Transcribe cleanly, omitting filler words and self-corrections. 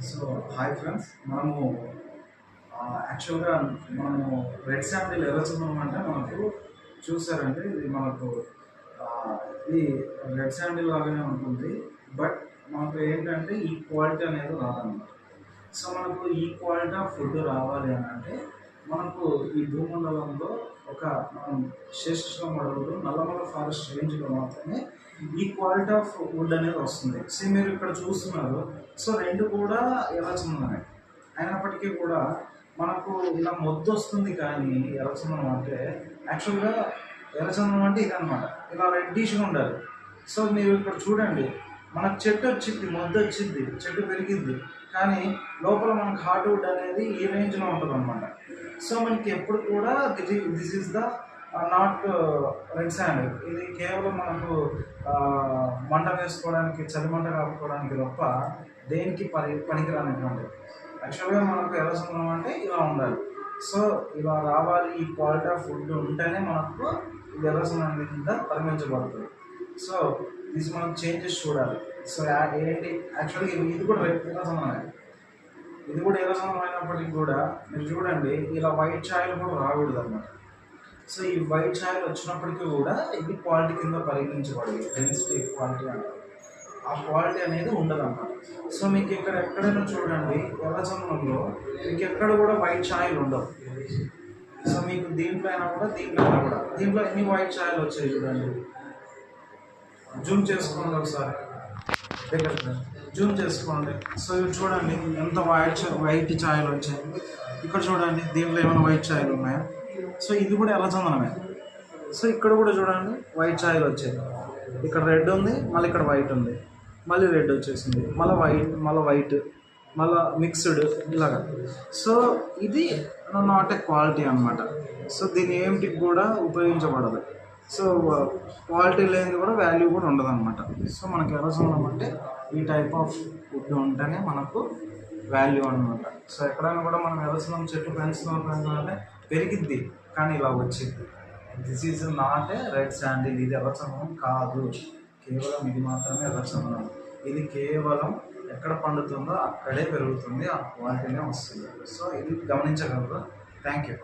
So hi friends, యాక్చువల్గా మనము red sandal ఎలా చదువుతామంటే మనకు చూసారంటే ఇది మనకు ఆ, ఇది రెడ్ శాండిల్ లాగానే ఉంటుంది. బట్ మనకు ఏంటంటే ఈ క్వాలిటీ అనేది రాదన్నమాట. సో మనకు ఈ క్వాలిటీ ఆఫ్ ఫుడ్ రావాలి అని అంటే మనకు ఈ భూమండలంలో ఒక మనం శేషమండలంలో నల్లమల ఫారెస్ట్ రేంజ్లో మాత్రమే ఈ క్వాలిటీ ఆఫ్ వుడ్ అనేది వస్తుంది. సో మీరు ఇక్కడ చూస్తున్నారు. సో రెండు కూడా ఎర్రచందనమే అయినప్పటికీ కూడా మనకు ఇలా మొద్దు వస్తుంది. కానీ ఎర్రచందనం అంటే యాక్చువల్గా ఎర్రచందనం అంటే ఇదనమాట, ఇలా రెడ్డిష్గా ఉండాలి. సో మీరు ఇక్కడ చూడండి, మనకు చెట్టు వచ్చింది, మొద్దు వచ్చింది, చెట్టు పెరిగింది, కానీ లోపల మనకు హార్డ్వుడ్ అనేది ఈ రేంజ్లో ఉంటుంది అనమాట. సో మనకి ఎప్పుడు కూడా this is the not red sand. ఇది కేవలం మనకు మంట వేసుకోవడానికి, చలి మంట కాపుకోవడానికి తప్ప దేనికి పనికిరానటువంటి. యాక్చువల్గా మనకు ఎర్రచందనం అంటే ఇలా ఉండాలి. సో ఇలా రావాలి, ఈ క్వాలిటీ ఆఫ్ ఫుడ్ ఉంటేనే మనకు ఇది ఎర్రచందనం కింద పరిగణించబడుతుంది. సో ఇది మనం చేంజెస్ చూడాలి. సో ఏంటి యాక్చువల్గా ఇది కూడా ఎర్రచందనమే, ఇది కూడా ఎర్రచందనం అయినప్పటికీ కూడా మీరు చూడండి ఇలా వైట్ ఛాయలు కూడా రాకూడదు అన్నమాట. సో ఈ వైట్ ఛాయలు వచ్చినప్పటికీ కూడా ఇది క్వాలిటీ కింద పరిగణించబడదు. డెన్సిటీ క్వాలిటీ అంటారు, ఆ క్వాలిటీ అనేది ఉండదు అన్నమాట. సో మీకు ఇక్కడ ఎక్కడైనా చూడండి ఎర్రచందనంలో మీకు ఎక్కడ కూడా వైట్ ఛాయలు ఉండవు. సో మీకు దీంట్లో అయినా కూడా దీంట్లో ఎన్ని వైట్ ఛాయలు వచ్చాయి చూడండి. జూమ్ చేసుకోండి ఒకసారి, దగ్గర జూమ్ చేసుకోండి. సో ఇవి చూడండి ఎంత వైట్ ఛాయలు వచ్చాయి. ఇక్కడ చూడండి దీంట్లో ఏమైనా వైట్ ఛాయలు ఉన్నాయా? సో ఇది కూడా ఎర్రచందనమే. సో ఇక్కడ కూడా చూడండి వైట్ ఛాయలు వచ్చాయి. ఇక్కడ రెడ్ ఉంది, మళ్ళీ ఇక్కడ వైట్ ఉంది, మళ్ళీ రెడ్ వచ్చేసింది, మళ్ళీ వైట్, మళ్ళీ మిక్స్డ్ ఇలాగా. సో ఇది నాట్ ఏ క్వాలిటీ అనమాట. సో దీని ఏమిటికి కూడా ఉపయోగించబడదు. సో క్వాలిటీ లేనిది కూడా వాల్యూ కూడా ఉండదు అనమాట. సో మనకి ఎర్రచందనం అంటే ఈ టైప్ ఆఫ్ ఫుడ్ ఉంటేనే మనకు వాల్యూ అనమాట. సో ఎక్కడైనా కూడా మనం ఎర్రచందనం చెట్టు పెంచుతుంటే పెరిగిద్ది, కానీ ఇలా వచ్చింది. This is not a red sandal. ఇది ఎర్రచందనం కాదు, కేవలం ఇది మాత్రమే ఎర్రచందనం. ఇది కేవలం ఎక్కడ పండుతుందో అక్కడే పెరుగుతుంది, ఆ క్వాలిటీనే వస్తుంది. సో ఇది గమనించగలరు. Thank you.